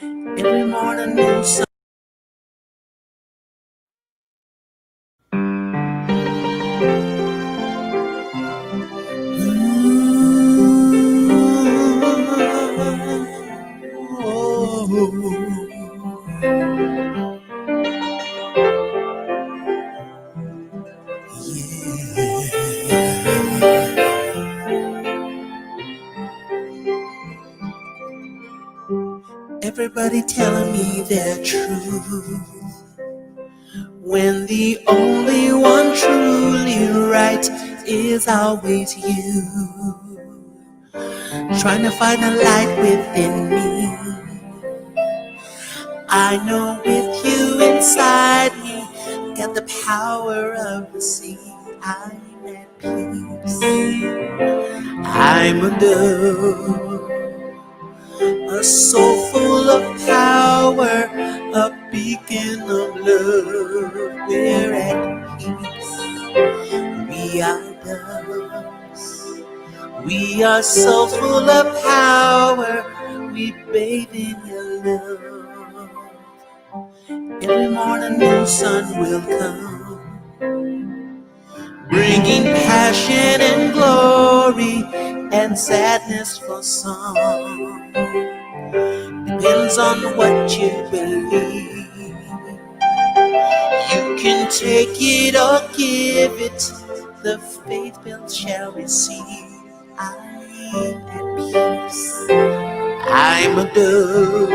Every morning new sun. Everybody telling me their truth, when the only one truly right is always you. Trying to find a light within me. I know with you inside me, got the power of the sea. I'm at peace. I'm a dove, a soul full of power, a beacon of love. We're at peace. We are doves. We are so full of power. We bathe in your love. Every morning new sun will come, bringing passion and glory and sadness for some. Depends on what you believe. You can take it or give it. The faith-filled shall receive. I'm at peace. I'm a dove,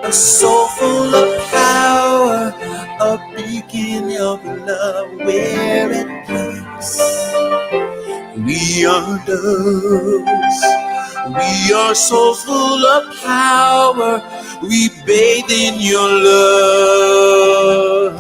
a soul full of power, a beacon of love. We're at peace. We are doves. We are so full of power. We bathe in your love.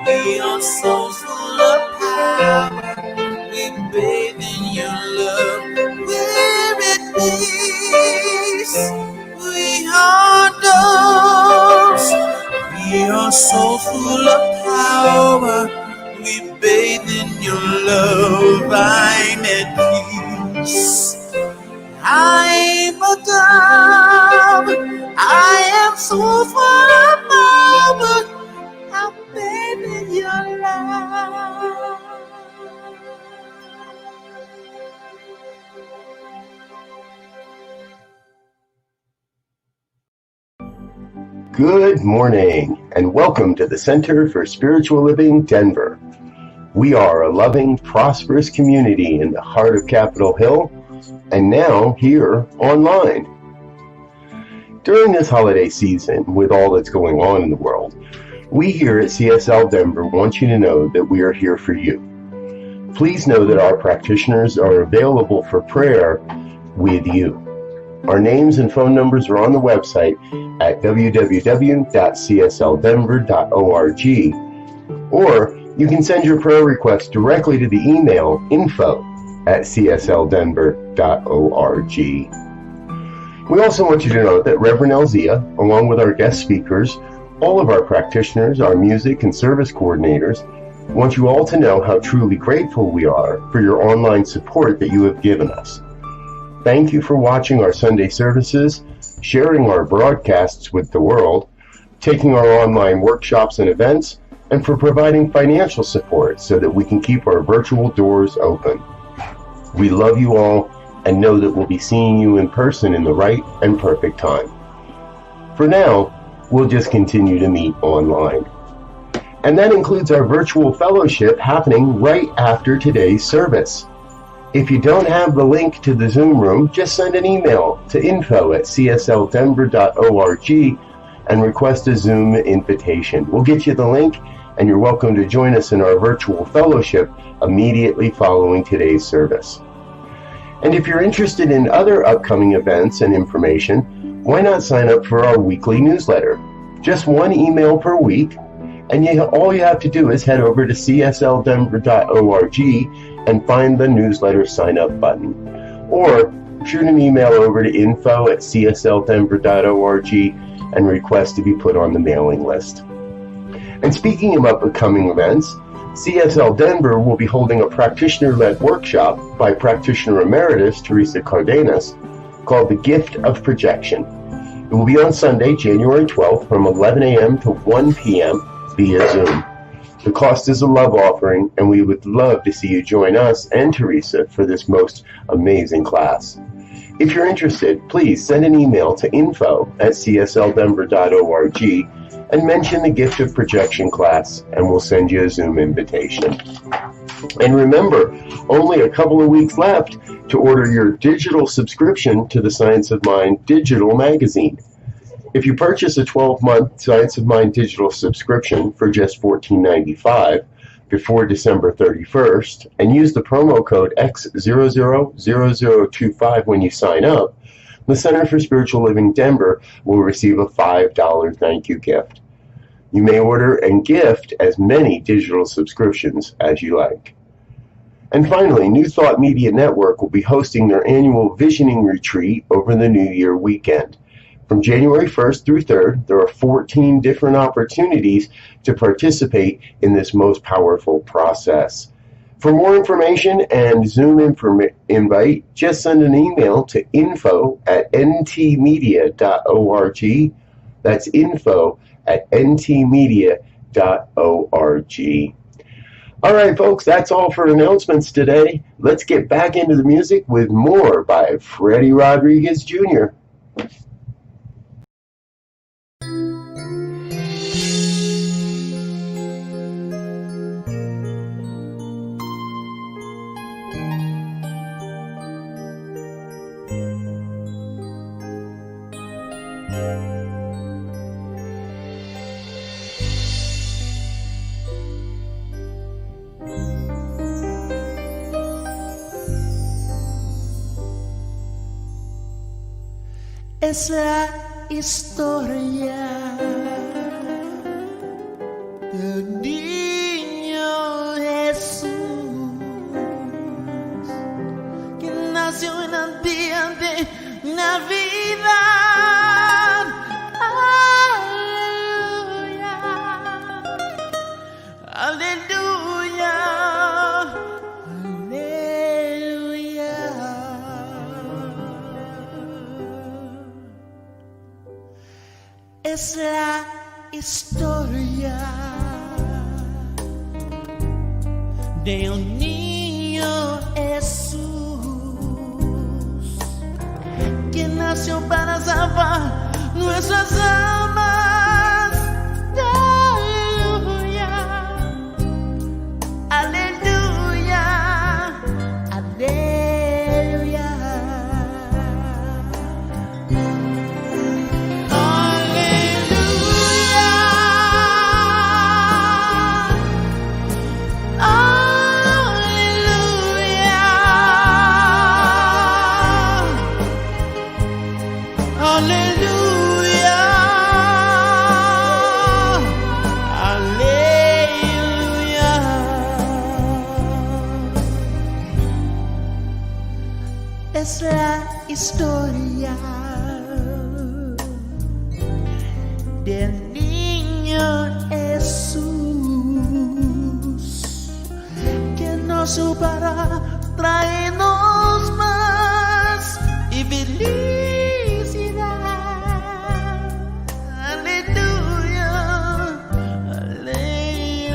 We are so full of power. We bathe in your love. We're at peace. We are doves. We are so full of power. We bathe in your love. I'm at peace. I'm a dove. I am so full of power. I'm bathed in your love. Good morning, and welcome to the Center for Spiritual Living, Denver. We are a loving, prosperous community in the heart of Capitol Hill, and now here online. During this holiday season, with all that's going on in the world, we here at CSL Denver want you to know that we are here for you. Please know that our practitioners are available for prayer with you. Our names and phone numbers are on the website at www.csldenver.org, or you can send your prayer request directly to the email info@csldenver.org. We also want you to know that Reverend Elzia, along with our guest speakers, all of our practitioners, our music and service coordinators, want you all to know how truly grateful we are for your online support that you have given us. Thank you for watching our Sunday services, sharing our broadcasts with the world, taking our online workshops and events, and for providing financial support so that we can keep our virtual doors open. We love you all and know that we'll be seeing you in person in the right and perfect time. For now, we'll just continue to meet online. And that includes our virtual fellowship happening right after today's service. If you don't have the link to the Zoom room, just send an email to info@csldenver.org and request a Zoom invitation. We'll get you the link, and you're welcome to join us in our virtual fellowship immediately following today's service. And if you're interested in other upcoming events and information, why not sign up for our weekly newsletter? Just one email per week, and all you have to do is head over to csldenver.org and find the newsletter sign-up button. Or shoot an email over to info@csldenver.org and request to be put on the mailing list. And speaking of upcoming events, CSL Denver will be holding a practitioner-led workshop by Practitioner Emeritus Teresa Cardenas called The Gift of Projection. It will be on Sunday, January 12th from 11 a.m. to 1 p.m. via Zoom. The cost is a love offering, and we would love to see you join us and Teresa for this most amazing class. If you're interested, please send an email to info@csldenver.org and mention the Gift of Projection class, and we'll send you a Zoom invitation. And remember, only a couple of weeks left to order your digital subscription to the Science of Mind digital magazine. If you purchase a 12-month Science of Mind digital subscription for just $14.95 before December 31st and use the promo code X000025 when you sign up, the Center for Spiritual Living Denver will receive a $5 thank you gift. You may order and gift as many digital subscriptions as you like. And finally, New Thought Media Network will be hosting their annual Visioning Retreat over the New Year weekend. From January 1st through 3rd, there are 14 different opportunities to participate in this most powerful process. For more information and Zoom invite, just send an email to info@ntmedia.org. That's info@ntmedia.org. All right, folks, that's all for announcements today. Let's get back into the music with more by Freddie Rodriguez Jr. Es la historia del niño Jesús que nació en el día de Navidad. Aleluya, aleluya, aleluya. Es la historia de un niño Jesús que nació para salvar nuestras almas. Aleluya, aleluya, aleluya. Es la historia del niño Jesús que nos para traernos más y felicidad. Aleluya, aleluya.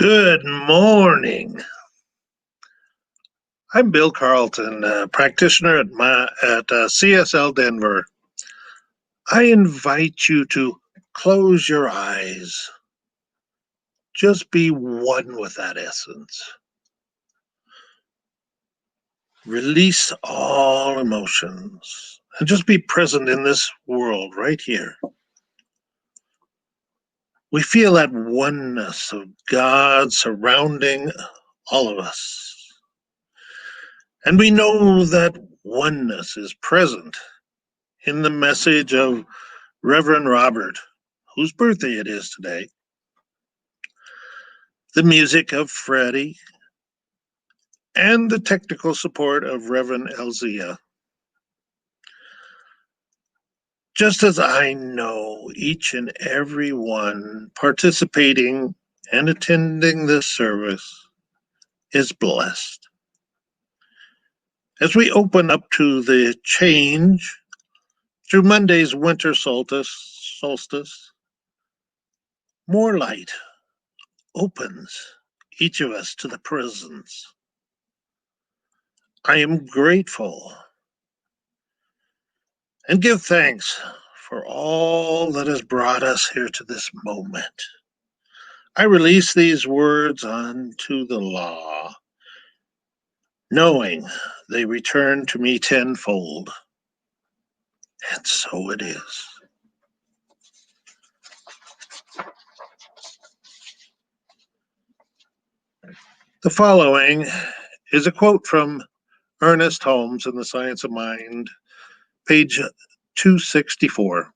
Good morning. I'm Bill Carlton, a practitioner at CSL Denver. I invite you to close your eyes. Just be one with that essence. Release all emotions and just be present in this world right here. We feel that oneness of God surrounding all of us. And we know that oneness is present in the message of Reverend Robert, whose birthday it is today, the music of Freddie, and the technical support of Reverend Elzia. Just as I know each and every one participating and attending this service is blessed. As we open up to the change through Monday's winter solstice, more light opens each of us to the presence. I am grateful and give thanks for all that has brought us here to this moment. I release these words unto the law, knowing they return to me tenfold. And so it is. The following is a quote from Ernest Holmes in The Science of Mind, page 264.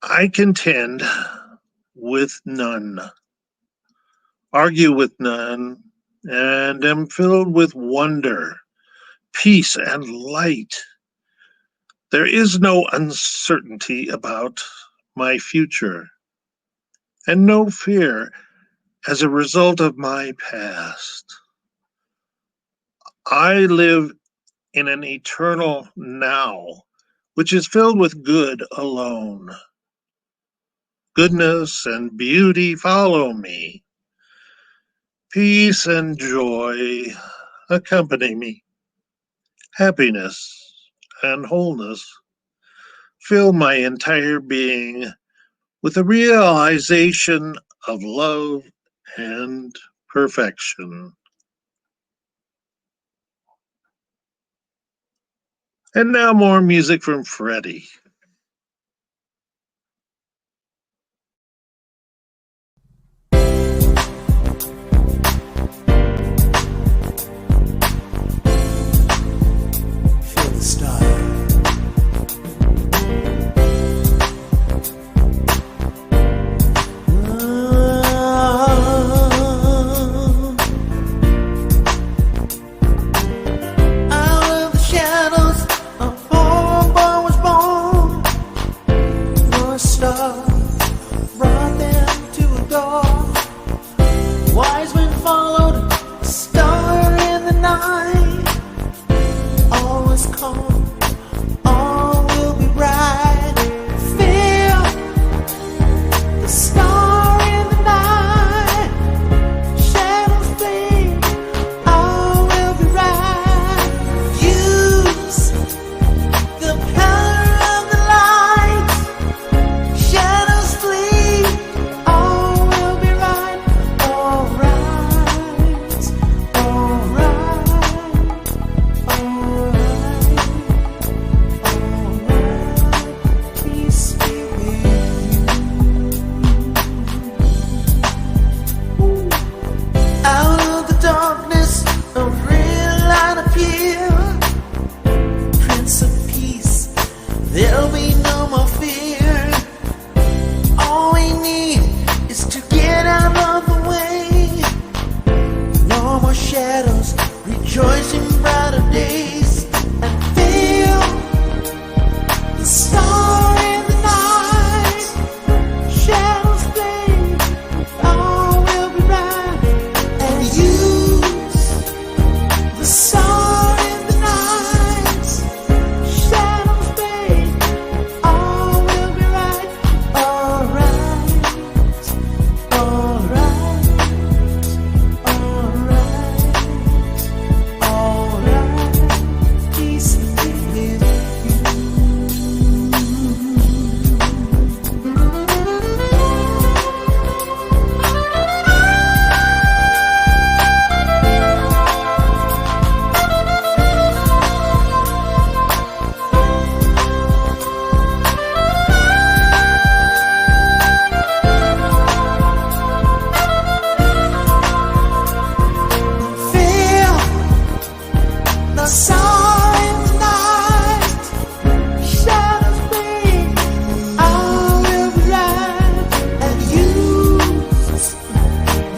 I contend with none, argue with none, and am filled with wonder, peace, and light. There is no uncertainty about my future, and no fear as a result of my past. I live in an eternal now, which is filled with good alone. Goodness and beauty follow me. Peace and joy accompany me. Happiness and wholeness fill my entire being with a realization of love and perfection. And now more music from Freddie. Feel the start. Out of the shadows, a poor boy was born.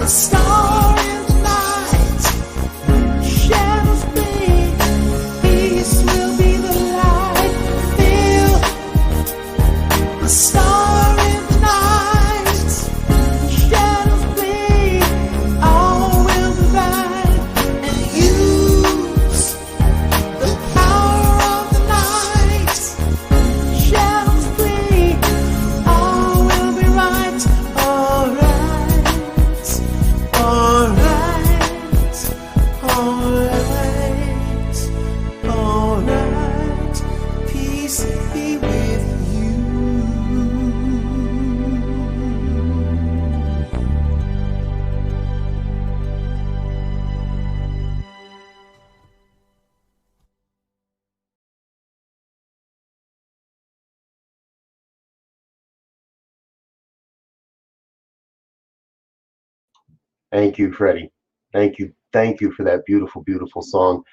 A star in the night, shadows flee, peace will be the light. Feel a star in the night, shadows flee, all will be right. And use the power of the night, shadows flee, all will be right. Alright, alright, alright, alright, peace be with you. Thank you, Freddie. Thank you. Thank you for that beautiful, beautiful song.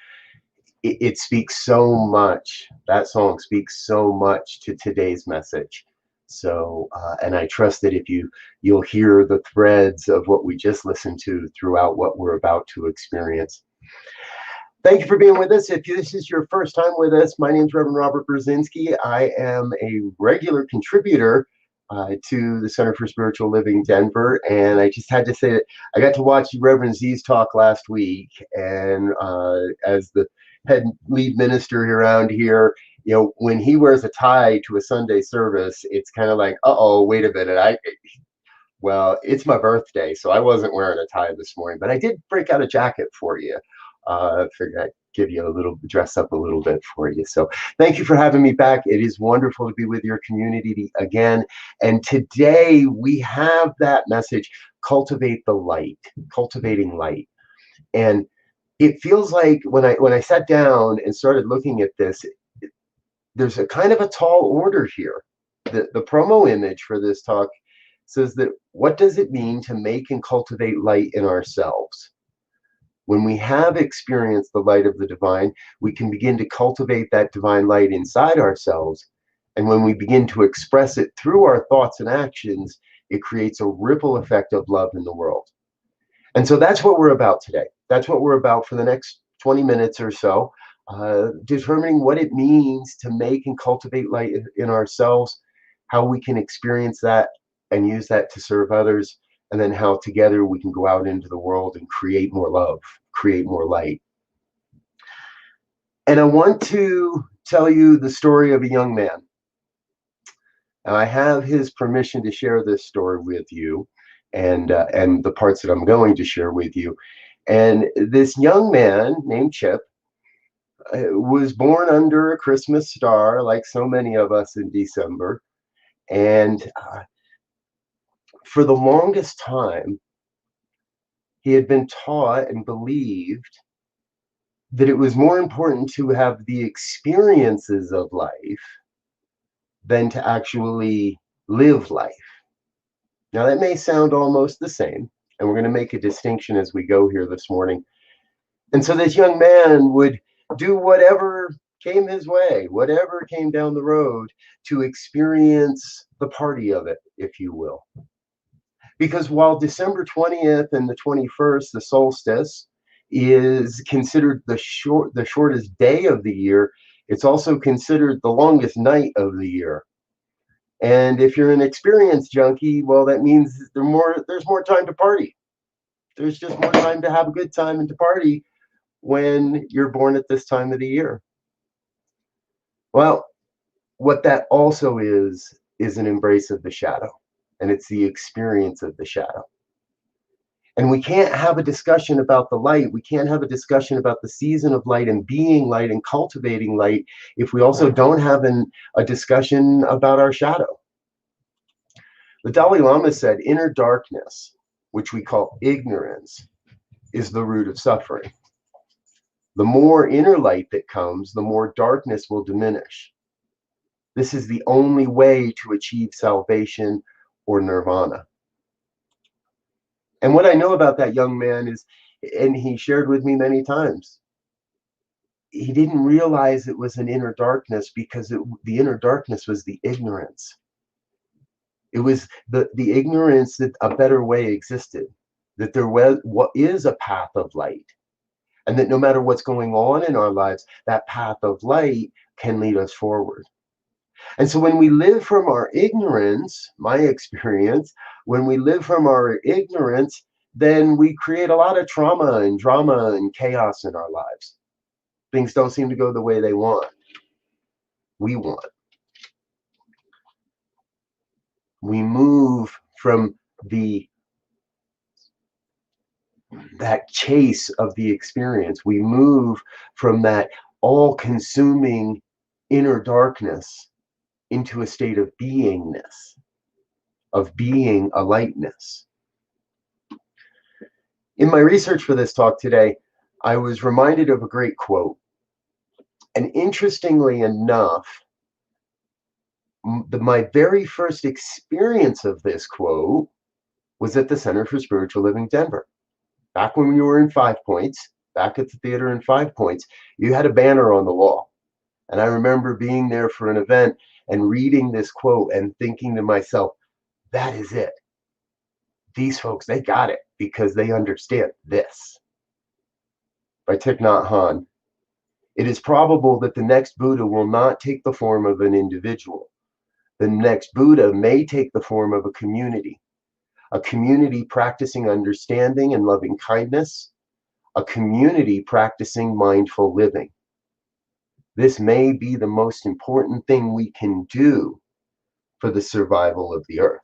It speaks so much. That song speaks so much to today's message. So, and I trust that if you'll hear the threads of what we just listened to throughout what we're about to experience. Thank you for being with us. If this is your first time with us, my name is Reverend Robert Brzezinski. I am a regular contributor to the Center for Spiritual Living Denver, and I just had to say that I got to watch Reverend Z's talk last week, and as the head lead minister around here, you know, when he wears a tie to a Sunday service, it's kind of like, uh-oh, wait a minute, well, it's my birthday, so I wasn't wearing a tie this morning, but I did break out a jacket for you. Figured I'd give you a little, dress up a little bit for you. So thank you for having me back. It is wonderful to be with your community again. And today we have that message, cultivate the light, cultivating light. And it feels like when I sat down and started looking at this, there's a kind of a tall order here. The promo image for this talk says that what does it mean to make and cultivate light in ourselves? When we have experienced the light of the divine, we can begin to cultivate that divine light inside ourselves. And when we begin to express it through our thoughts and actions, it creates a ripple effect of love in the world. And so that's what we're about today. That's what we're about for the next 20 minutes or so, determining what it means to make and cultivate light in ourselves, how we can experience that and use that to serve others, and then how together we can go out into the world and create more love, create more light. And I want to tell you the story of a young man. Now, I have his permission to share this story with you, and the parts that I'm going to share with you. And this young man named Chip was born under a Christmas star, like so many of us in December. And for the longest time, he had been taught and believed that it was more important to have the experiences of life than to actually live life. Now, that may sound almost the same, and we're going to make a distinction as we go here this morning. And so this young man would do whatever came his way, whatever came down the road, to experience the party of it, if you will. Because while December 20th and the 21st, the solstice, is considered the shortest day of the year, it's also considered the longest night of the year. And if you're an experienced junkie, well, that means there's more time to party. There's just more time to have a good time and to party when you're born at this time of the year. Well, what that also is an embrace of the shadow, and it's the experience of the shadow. And we can't have a discussion about the light. We can't have a discussion about the season of light and being light and cultivating light if we also don't have a discussion about our shadow. The Dalai Lama said, inner darkness, which we call ignorance, is the root of suffering. The more inner light that comes, the more darkness will diminish. This is the only way to achieve salvation or nirvana. And what I know about that young man is, and he shared with me many times, he didn't realize it was an inner darkness because the inner darkness was the ignorance. It was the ignorance that a better way existed. that there is a path of light, and that no matter what's going on in our lives, that path of light can lead us forward. And so when we live from our ignorance, my experience, when we live from our ignorance, then we create a lot of trauma and drama and chaos in our lives. Things don't seem to go the way we want. We move from that chase of the experience. We move from that all-consuming inner darkness into a state of beingness, of being a lightness. In my research for this talk today, I was reminded of a great quote. And interestingly enough, my very first experience of this quote was at the Center for Spiritual Living Denver. Back when we were in 5 Points, back at the theater in 5 Points, you had a banner on the wall. And I remember being there for an event and reading this quote and thinking to myself, that is it. These folks, they got it because they understand this. By Thich Nhat Hanh. It is probable that the next Buddha will not take the form of an individual. The next Buddha may take the form of a community practicing understanding and loving kindness, a community practicing mindful living. This may be the most important thing we can do for the survival of the earth.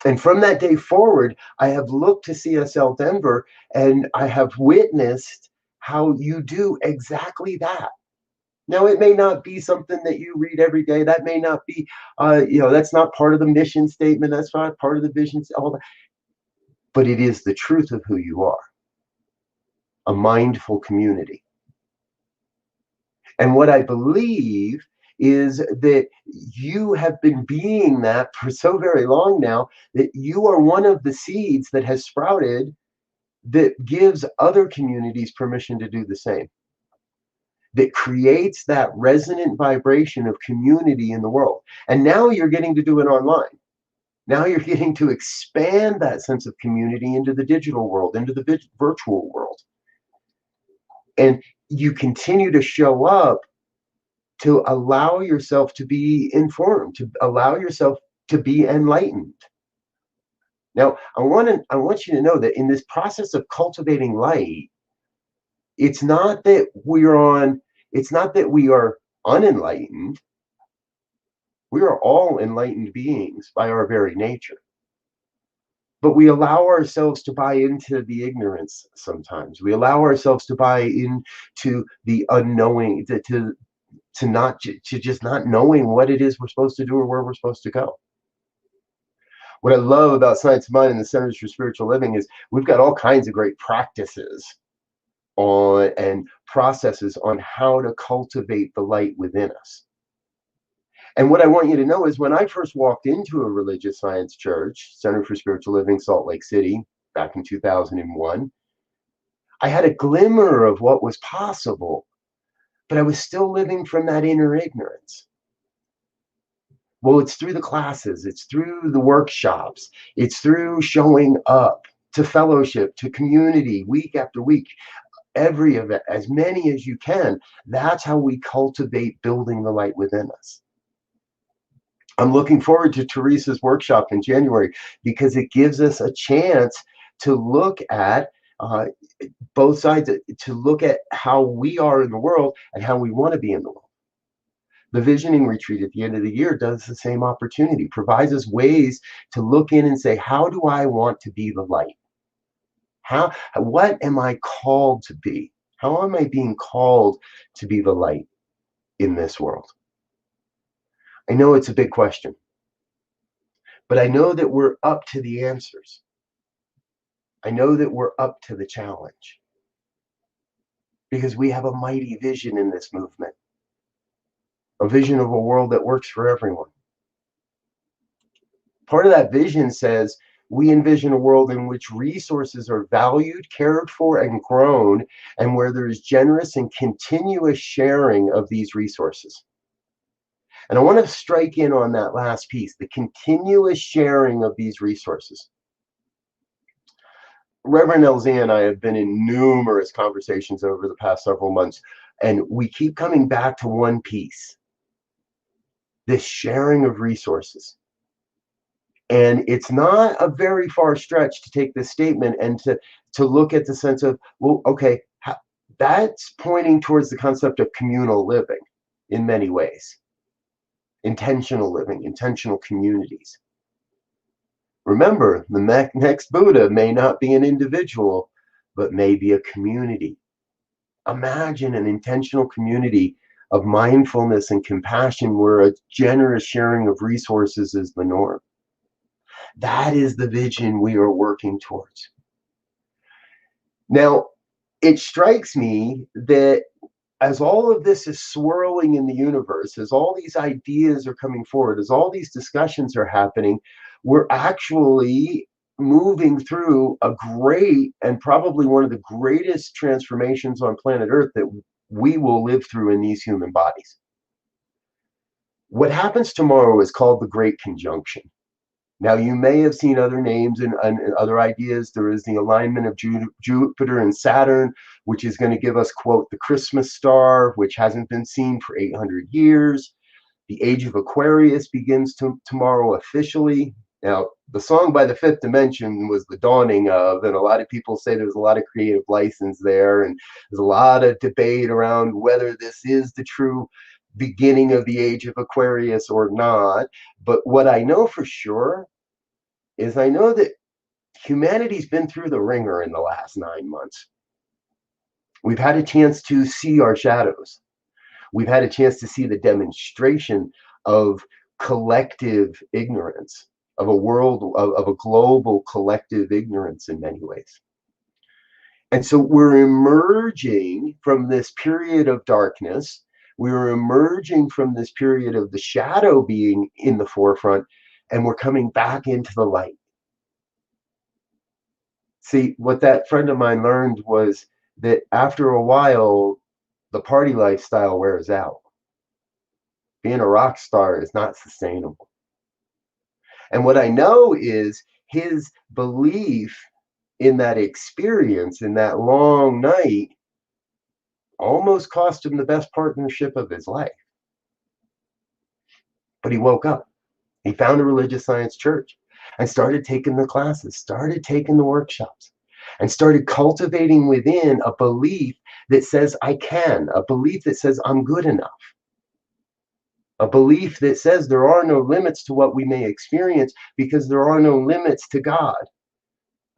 And from that day forward, I have looked to CSL Denver and I have witnessed how you do exactly that. Now, it may not be something that you read every day. That may not be, that's not part of the mission statement. That's not part of the vision, all that. But it is the truth of who you are, a mindful community. And what I believe is that you have been being that for so very long now, that you are one of the seeds that has sprouted that gives other communities permission to do the same, that creates that resonant vibration of community in the world. And now you're getting to do it online. Now you're getting to expand that sense of community into the digital world, into the virtual world. And you continue to show up to allow yourself to be informed, to allow yourself to be enlightened. Now, I want you to know that in this process of cultivating light, it's not that we are unenlightened. We are all enlightened beings by our very nature. But we allow ourselves to buy into the ignorance sometimes. We allow ourselves to buy into the unknowing, to just not knowing what it is we're supposed to do or where we're supposed to go. What I love about Science of Mind and the Centers for Spiritual Living is we've got all kinds of great practices and processes on how to cultivate the light within us. And what I want you to know is when I first walked into a religious science church, Center for Spiritual Living, Salt Lake City, back in 2001, I had a glimmer of what was possible, but I was still living from that inner ignorance. Well, it's through the classes, it's through the workshops, it's through showing up to fellowship, to community, week after week, every event, as many as you can. That's how we cultivate building the light within us. I'm looking forward to Teresa's workshop in January because it gives us a chance to look at both sides, to look at how we are in the world and how we want to be in the world. The visioning retreat at the end of the year does the same opportunity, provides us ways to look in and say, how do I want to be the light? What am I called to be? How am I being called to be the light in this world? I know it's a big question, but I know that we're up to the answers. I know that we're up to the challenge because we have a mighty vision in this movement, a vision of a world that works for everyone. Part of that vision says we envision a world in which resources are valued, cared for, and grown, and where there is generous and continuous sharing of these resources. And I want to strike in on that last piece, the continuous sharing of these resources. Reverend Elzea and I have been in numerous conversations over the past several months, and we keep coming back to one piece: this sharing of resources. And it's not a very far stretch to take this statement and to look at the sense of, well, okay, that's pointing towards the concept of communal living in many ways, intentional living, intentional communities. Remember, the next Buddha may not be an individual, but may be a community. Imagine an intentional community of mindfulness and compassion where a generous sharing of resources is the norm. That is the vision we are working towards. Now, it strikes me that as all of this is swirling in the universe, as all these ideas are coming forward, as all these discussions are happening, we're actually moving through a great and probably one of the greatest transformations on planet Earth that we will live through in these human bodies. What happens tomorrow is called the Great Conjunction. Now, you may have seen other names and other ideas. There is the alignment of Jupiter and Saturn, which is going to give us, quote, the Christmas star, which hasn't been seen for 800 years. The age of Aquarius begins tomorrow officially. Now, the song by the Fifth Dimension was the dawning of, and a lot of people say there's a lot of creative license there, and there's a lot of debate around whether this is the true beginning of the age of Aquarius or not. But what I know for sure is I know that humanity's been through the ringer in the last 9 months. We've had a chance to see our shadows. We've had a chance to see the demonstration of collective ignorance, of a global collective ignorance in many ways. And so we're emerging from this period of darkness. We're emerging from this period of the shadow being in the forefront, and we're coming back into the light. See, what that friend of mine learned was that after a while, the party lifestyle wears out. Being a rock star is not sustainable. And what I know is his belief in that experience, in that long night, almost cost him the best partnership of his life. But he woke up. He found a religious science church and started taking the classes, started taking the workshops, and started cultivating within a belief that says, I can, a belief that says, I'm good enough, a belief that says there are no limits to what we may experience because there are no limits to God.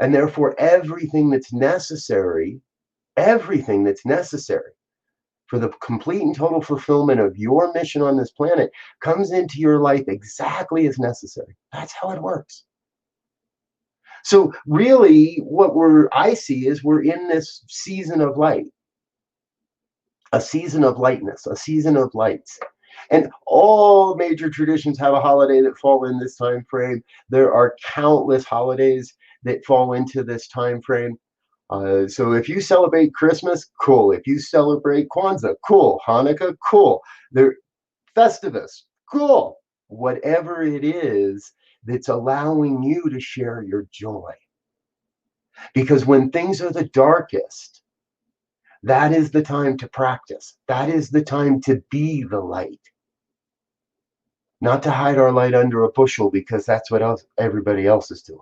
And therefore, everything that's necessary for the complete and total fulfillment of your mission on this planet comes into your life exactly as necessary. That's how it works. So really, what I see is we're in this season of light, a season of lightness, a season of lights. And all major traditions have a holiday that fall in this time frame. There are countless holidays that fall into this time frame. So if you celebrate Christmas, cool. If you celebrate Kwanzaa, cool. Hanukkah, cool. Festivus, cool. Whatever it is that's allowing you to share your joy. Because when things are the darkest, that is the time to practice. That is the time to be the light. Not to hide our light under a bushel because that's what everybody else is doing.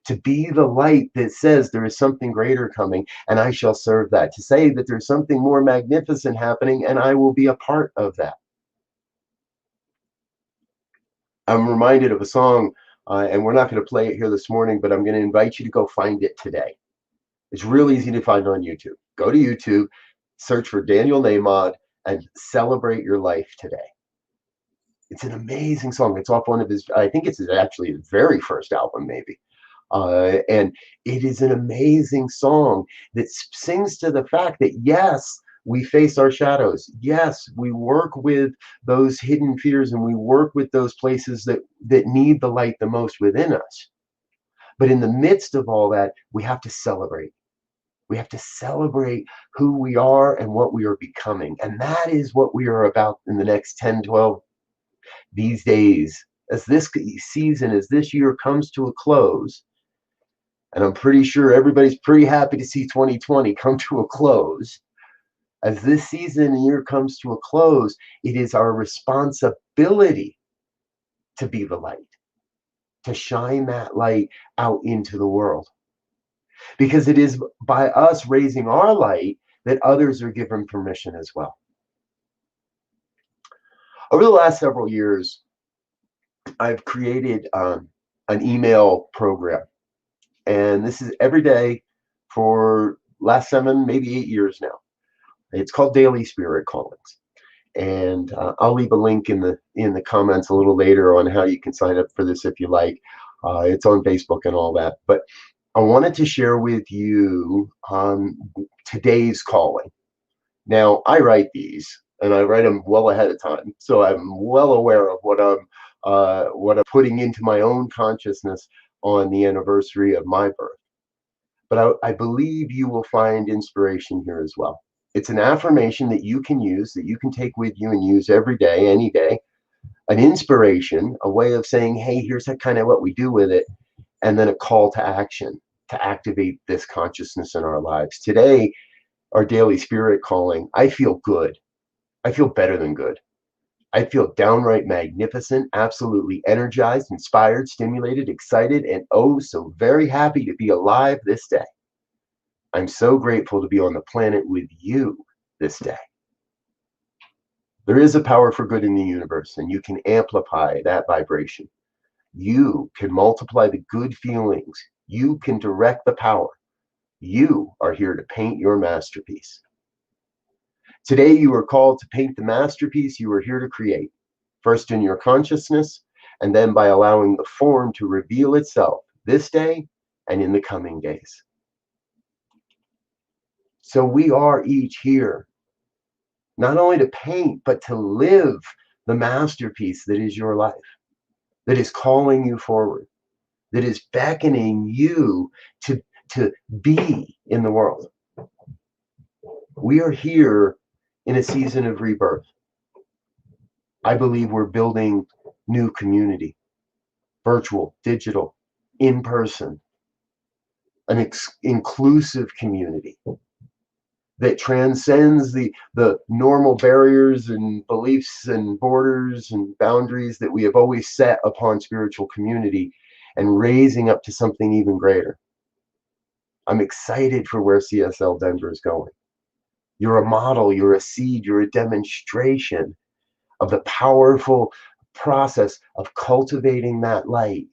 To be the light that says there is something greater coming and I shall serve that. To say that there's something more magnificent happening and I will be a part of that. I'm reminded of a song, and we're not going to play it here this morning, but I'm going to invite you to go find it today. It's real easy to find on YouTube. Go to YouTube, search for Daniel Namod, and celebrate your life today. It's an amazing song. It's off one of his, I think it's actually his very first album, maybe. And it is an amazing song that sings to the fact that, yes, we face our shadows. Yes, we work with those hidden fears and we work with those places that need the light the most within us. But in the midst of all that, we have to celebrate. We have to celebrate who we are and what we are becoming. And that is what we are about in the next 10, 12, these days. As this season, as this year comes to a close, And I'm pretty sure everybody's pretty happy to see 2020 come to a close. As this season and year comes to a close, it is our responsibility to be the light, to shine that light out into the world. Because it is by us raising our light that others are given permission as well. Over the last several years, I've created an email program, and this is every day for last 7, maybe 8 years now. It's called Daily Spirit Callings, and I'll leave a link in the comments a little later on how you can sign up for this if you like. It's on Facebook and all that, but I wanted to share with you today's calling. Now, I write these, and I write them well ahead of time, so I'm well aware of what I'm putting into my own consciousness on the anniversary of my birth. But I believe you will find inspiration here as well. It's an affirmation that you can use, that you can take with you and use every day, any day. An inspiration, a way of saying, hey, here's kind of what we do with it, and then a call to action to activate this consciousness in our lives. Today, our daily spirit calling, I feel good. I feel better than good. I feel downright magnificent, absolutely energized, inspired, stimulated, excited, and oh, so very happy to be alive this day. I'm so grateful to be on the planet with you this day. There is a power for good in the universe, and you can amplify that vibration. You can multiply the good feelings. You can direct the power. You are here to paint your masterpiece. Today, you are called to paint the masterpiece you are here to create, first in your consciousness, and then by allowing the form to reveal itself this day and in the coming days. So we are each here, not only to paint, but to live the masterpiece that is your life, that is calling you forward, that is beckoning you to be in the world. We are here in a season of rebirth. I believe we're building new community, virtual, digital, in person, an inclusive community that transcends the normal barriers and beliefs and borders and boundaries that we have always set upon spiritual community, and raising up to something even greater. I'm excited for where CSL Denver is going. You're a model, you're a seed, you're a demonstration of the powerful process of cultivating that light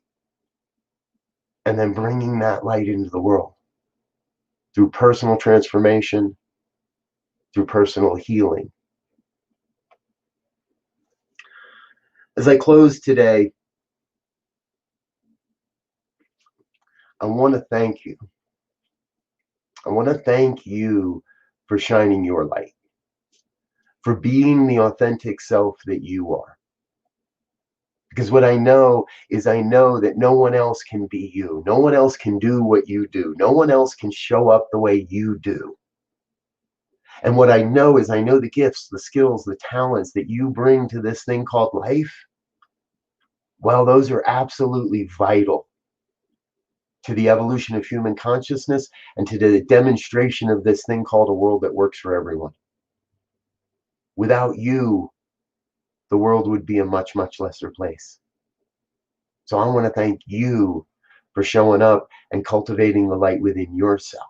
and then bringing that light into the world through personal transformation, through personal healing. As I close today, I want to thank you. I want to thank you for shining your light, for being the authentic self that you are. Because what I know is I know that no one else can be you. No one else can do what you do. No one else can show up the way you do. And what I know is I know the gifts, the skills, the talents that you bring to this thing called life. Well, those are absolutely vital to the evolution of human consciousness and to the demonstration of this thing called a world that works for everyone. Without you, the world would be a much, much lesser place. So I want to thank you for showing up and cultivating the light within yourself.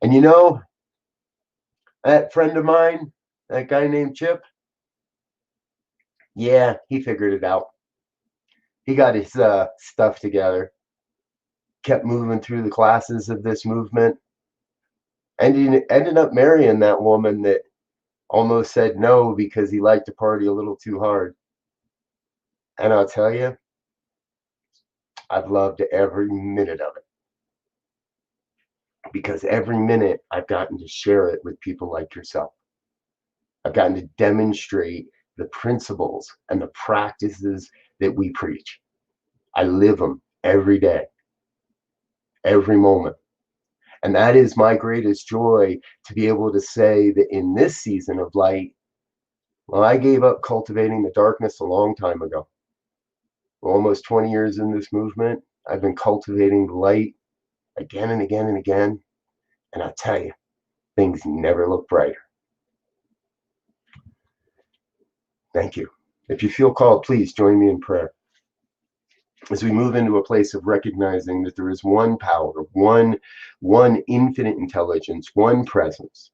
And you know, that friend of mine, that guy named Chip, yeah, he figured it out. He got his stuff together, kept moving through the classes of this movement, and he ended up marrying that woman that almost said no because he liked to party a little too hard. And I'll tell you, I've loved every minute of it. Because every minute I've gotten to share it with people like yourself. I've gotten to demonstrate the principles and the practices that we preach. I live them every day, every moment. And that is my greatest joy, to be able to say that in this season of light, well, I gave up cultivating the darkness a long time ago. We're almost 20 years in this movement, I've been cultivating the light again and again and again, and I tell you, things never look brighter. Thank you. If you feel called, please join me in prayer as we move into a place of recognizing that there is one power, one infinite intelligence, one presence,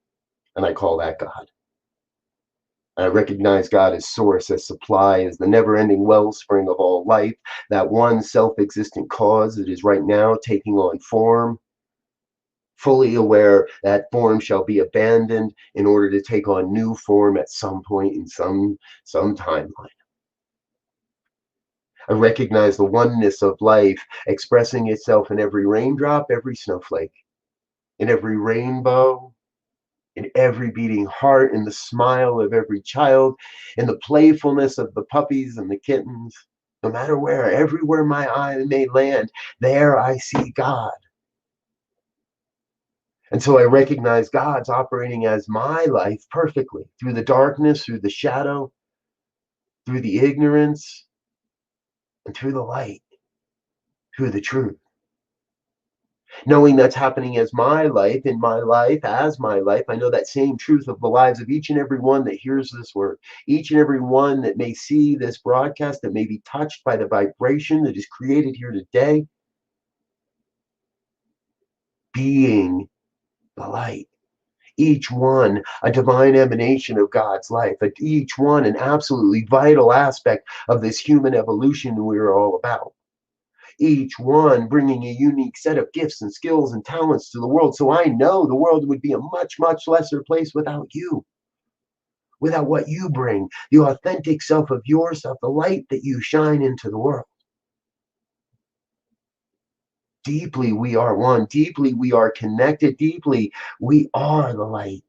and I call that God. I recognize God as source, as supply, as the never-ending wellspring of all life, that one self-existent cause that is right now taking on form, fully aware that form shall be abandoned in order to take on new form at some point in some timeline. I recognize the oneness of life expressing itself in every raindrop, every snowflake, in every rainbow, in every beating heart, in the smile of every child, in the playfulness of the puppies and the kittens. No matter where, everywhere my eye may land, there I see God. And so I recognize God's operating as my life perfectly, through the darkness, through the shadow, through the ignorance, and through the light, through the truth. Knowing that's happening as my life, in my life, as my life, I know that same truth of the lives of each and every one that hears this word, each and every one that may see this broadcast, that may be touched by the vibration that is created here today, being the light. Each one a divine emanation of God's life, each one an absolutely vital aspect of this human evolution we're all about. Each one bringing a unique set of gifts and skills and talents to the world. So I know the world would be a much, much lesser place without you, without what you bring, the authentic self of yourself, the light that you shine into the world. Deeply we are one, deeply we are connected, deeply we are the light.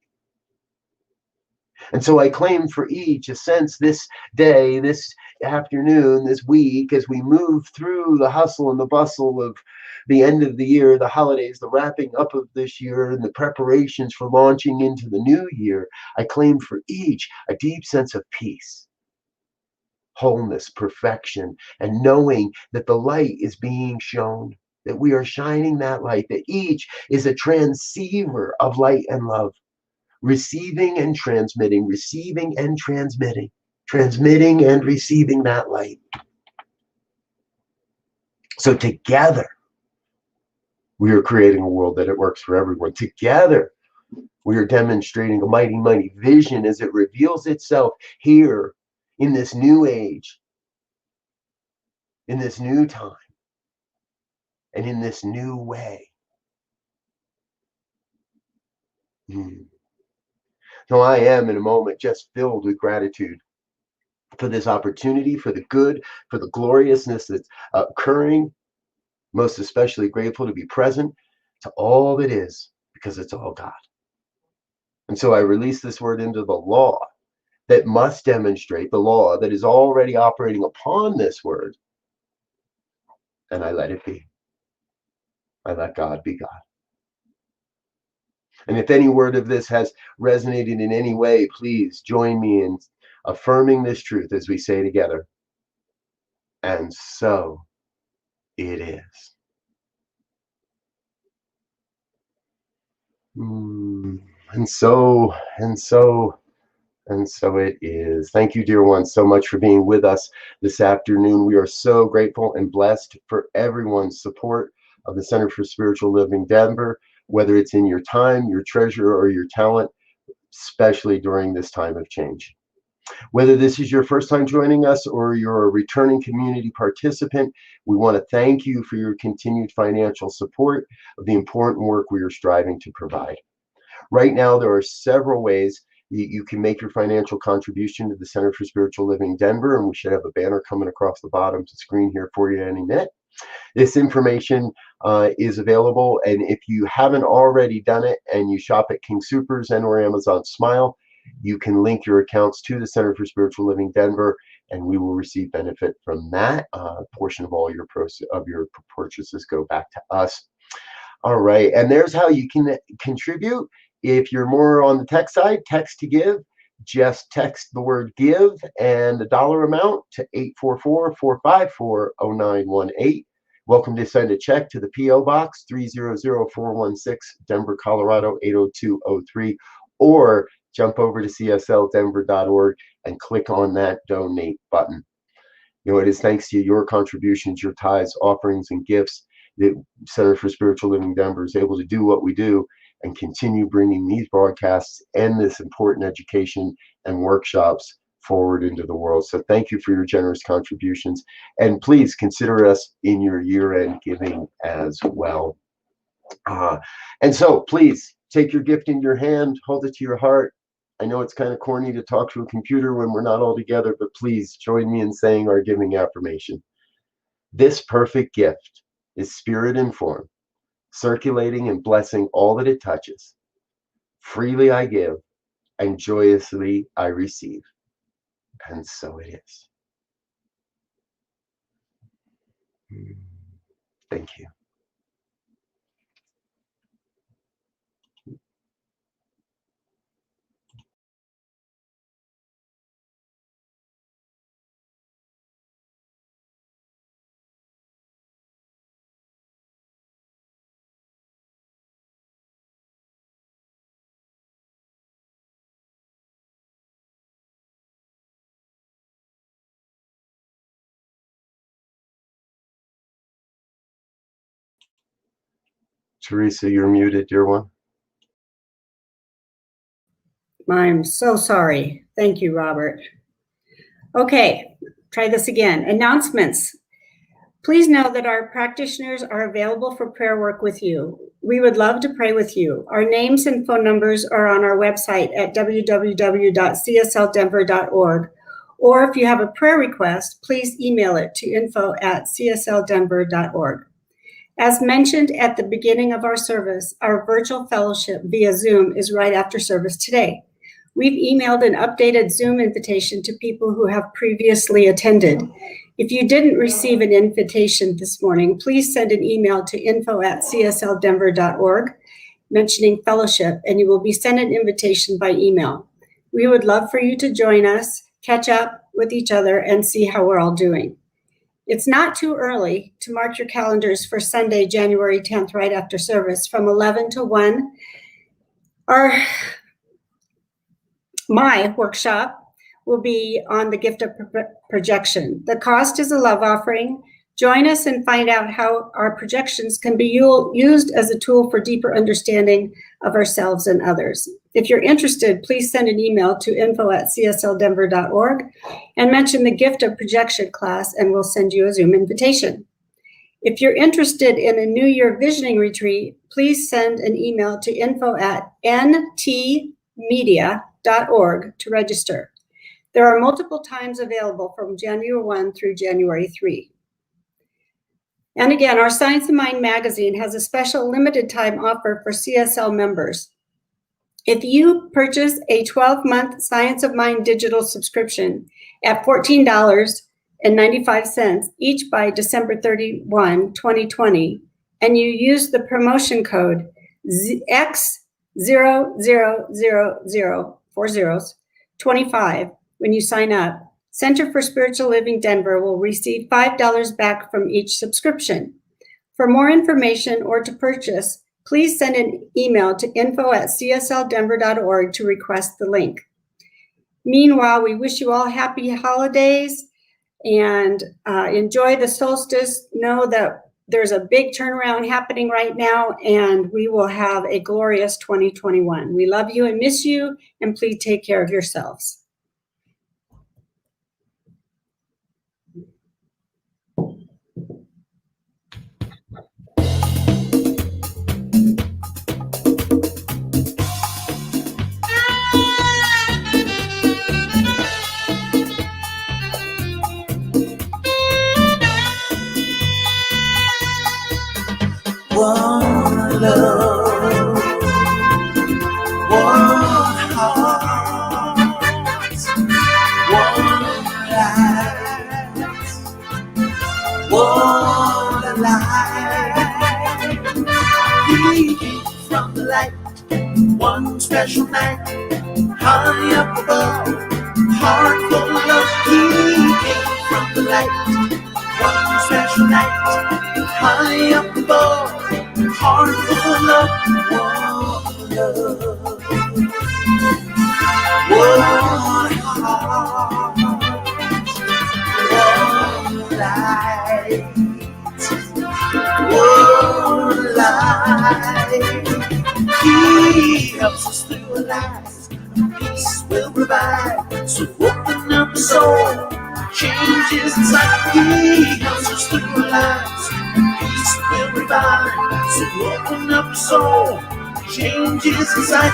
And so I claim for each a sense this day, this afternoon, this week, as we move through the hustle and the bustle of the end of the year, the holidays, the wrapping up of this year, and the preparations for launching into the new year, I claim for each a deep sense of peace, wholeness, perfection, and knowing that the light is being shown, that we are shining that light, that each is a transceiver of light and love. Receiving and transmitting, transmitting and receiving that light. So together, we are creating a world that it works for everyone. Together, we are demonstrating a mighty, mighty vision as it reveals itself here in this new age, in this new time, and in this new way. So I am in a moment just filled with gratitude for this opportunity, for the good, for the gloriousness that's occurring. Most especially grateful to be present to all that is, because it's all God. And so I release this word into the law that must demonstrate, the law that is already operating upon this word, and I let it be. I let God be God. And if any word of this has resonated in any way, please join me in affirming this truth as we say together. And so it is. And so it is. Thank you, dear ones, so much for being with us this afternoon. We are so grateful and blessed for everyone's support of the Center for Spiritual Living Denver, whether it's in your time, your treasure, or your talent, especially during this time of change. Whether this is your first time joining us or you're a returning community participant, we want to thank you for your continued financial support of the important work we are striving to provide. Right now, there are several ways you can make your financial contribution to the Center for Spiritual Living Denver, and we should have a banner coming across the bottom of the screen here for you any minute. This information is available, and if you haven't already done it and you shop at King Soopers and or Amazon Smile, you can link your accounts to the Center for Spiritual Living Denver, and we will receive benefit from that. Portion of all your purchases go back to us. All right, and there's how you can contribute. If you're more on the tech side, text to give. Just text the word give and the dollar amount to 844-454-0918. Welcome to send a check to the P.O. Box 300416, Denver, Colorado 80203, or jump over to CSLDenver.org and click on that donate button. It is thanks to your contributions, your tithes, offerings, and gifts that Center for Spiritual Living Denver is able to do what we do and continue bringing these broadcasts and this important education and workshops forward into the world. So thank you for your generous contributions, and please consider us in your year-end giving as well. And so please take your gift in your hand, hold it to your heart. I know it's kind of corny to talk to a computer when we're not all together, but please join me in saying our giving affirmation. This perfect gift is spirit informed, circulating and blessing all that it touches. Freely I give, and joyously I receive. And so it is. Thank you. Teresa, you're muted, dear one. I'm so sorry. Thank you, Robert. Okay, try this again. Announcements. Please know that our practitioners are available for prayer work with you. We would love to pray with you. Our names and phone numbers are on our website at www.csldenver.org. Or if you have a prayer request, please email it to info@cslddenver.org. As mentioned at the beginning of our service, our virtual fellowship via Zoom is right after service today. We've emailed an updated Zoom invitation to people who have previously attended. If you didn't receive an invitation this morning, please send an email to info@cslddenver.org mentioning fellowship, and you will be sent an invitation by email. We would love for you to join us, catch up with each other, and see how we're all doing. It's not too early to mark your calendars for Sunday, January 10th, right after service from 11 to 1. My workshop will be on the gift of projection. The cost is a love offering. Join us and find out how our projections can be used as a tool for deeper understanding of ourselves and others. If you're interested, please send an email to info@cslddenver.org and mention the gift of projection class, and we'll send you a Zoom invitation. If you're interested in a New Year visioning retreat, please send an email to info@ntmedia.org to register. There are multiple times available from January 1 through January 3. And again, our Science of Mind magazine has a special limited time offer for CSL members. If you purchase a 12-month Science of Mind digital subscription at $14.95 each by December 31, 2020, and you use the promotion code X00004025 when you sign up, Center for Spiritual Living Denver will receive $5 back from each subscription. For more information or to purchase, please send an email to info@cslddenver.org to request the link. Meanwhile, we wish you all happy holidays and enjoy the solstice. Know that there's a big turnaround happening right now, and we will have a glorious 2021. We love you and miss you, and please take care of yourselves. One love, one heart, one life, one life. He came from the light, one special night, high up above, heart full of love. He came from the light, one special night, high up above, heart full of one heart, one light, one light. He helps us through our lives, peace will provide. So open up your soul, changes inside. He helps us through our lives, peace will provide. So open up your soul, changes inside.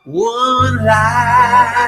One light.